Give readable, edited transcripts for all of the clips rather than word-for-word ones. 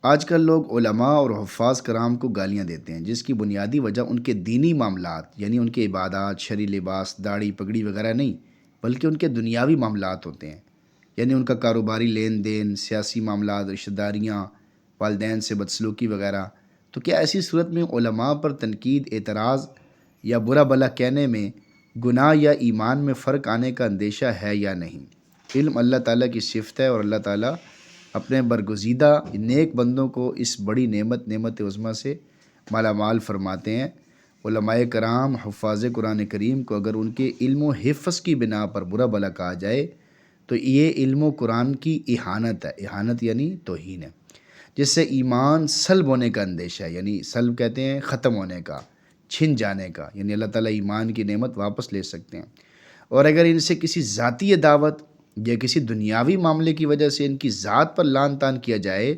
آج کل لوگ علماء اور حفاظ کرام کو گالیاں دیتے ہیں، جس کی بنیادی وجہ ان کے دینی معاملات یعنی ان کے عبادات، شرعی لباس، داڑھی پگڑی وغیرہ نہیں، بلکہ ان کے دنیاوی معاملات ہوتے ہیں، یعنی ان کا کاروباری لین دین، سیاسی معاملات، رشتہ داریاں، والدین سے بدسلوکی وغیرہ۔ تو کیا ایسی صورت میں علماء پر تنقید، اعتراض یا برا بھلا کہنے میں گناہ یا ایمان میں فرق آنے کا اندیشہ ہے یا نہیں؟ علم اللہ تعالیٰ کی صفت ہے، اور اللہ تعالیٰ اپنے برگزیدہ نیک بندوں کو اس بڑی نعمت عظمیٰ سے مالا مال فرماتے ہیں۔ علماء کرام حفاظ قرآن کریم کو اگر ان کے علم و حفظ کی بنا پر برا بھلا کہا جائے تو یہ علم و قرآن کی اہانت ہے، اہانت یعنی توہین ہے، جس سے ایمان سلب ہونے کا اندیشہ ہے، یعنی سلب کہتے ہیں ختم ہونے کا، چھن جانے کا، یعنی اللہ تعالیٰ ایمان کی نعمت واپس لے سکتے ہیں۔ اور اگر ان سے کسی ذاتی عداوت یا کسی دنیاوی معاملے کی وجہ سے ان کی ذات پر لعن طعن کیا جائے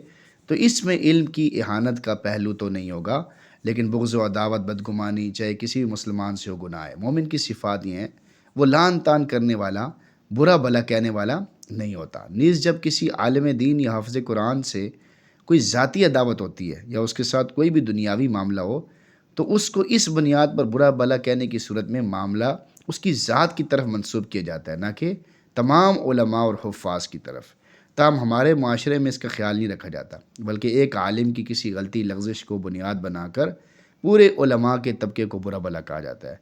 تو اس میں علم کی اہانت کا پہلو تو نہیں ہوگا، لیکن بغض و عداوت، بدگمانی چاہے کسی بھی مسلمان سے ہو گناہ ہے۔ مومن کی صفات یہ ہیں، وہ لعن طعن کرنے والا، برا بھلا کہنے والا نہیں ہوتا۔ نیز جب کسی عالم دین یا حافظ قرآن سے کوئی ذاتی عداوت ہوتی ہے یا اس کے ساتھ کوئی بھی دنیاوی معاملہ ہو تو اس کو اس بنیاد پر برا بھلا کہنے کی صورت میں معاملہ اس کی ذات کی طرف منسوب کیا جاتا ہے، نہ کہ تمام علماء اور حفاظ کی طرف۔ تاہم ہمارے معاشرے میں اس کا خیال نہیں رکھا جاتا، بلکہ ایک عالم کی کسی غلطی لغزش کو بنیاد بنا کر پورے علماء کے طبقے کو برا بھلا کہا جاتا ہے،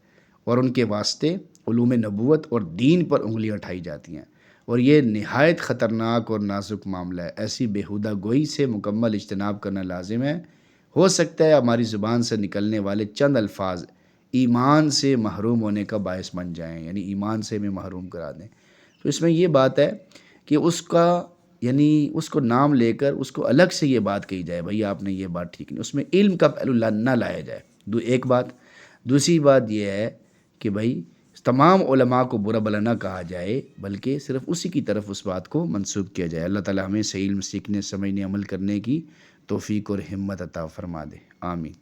اور ان کے واسطے علوم نبوت اور دین پر انگلیاں اٹھائی جاتی ہیں، اور یہ نہایت خطرناک اور نازک معاملہ ہے۔ ایسی بیہودہ گوئی سے مکمل اجتناب کرنا لازم ہے۔ ہو سکتا ہے ہماری زبان سے نکلنے والے چند الفاظ ایمان سے محروم ہونے کا باعث بن جائیں، یعنی ایمان سے ہمیں محروم کرا دیں۔ تو اس میں یہ بات ہے کہ اس کا یعنی اس کو نام لے کر اس کو الگ سے یہ بات کہی جائے، بھائی آپ نے یہ بات ٹھیک نہیں، اس میں علم کا پہلو نہ لایا جائے، ایک بات۔ دوسری بات یہ ہے کہ بھائی تمام علماء کو برا بھلا نہ کہا جائے، بلکہ صرف اسی کی طرف اس بات کو منسوب کیا جائے۔ اللہ تعالیٰ ہمیں صحیح علم سیکھنے، سمجھنے، عمل کرنے کی توفیق اور ہمت عطا فرما دے، آمین۔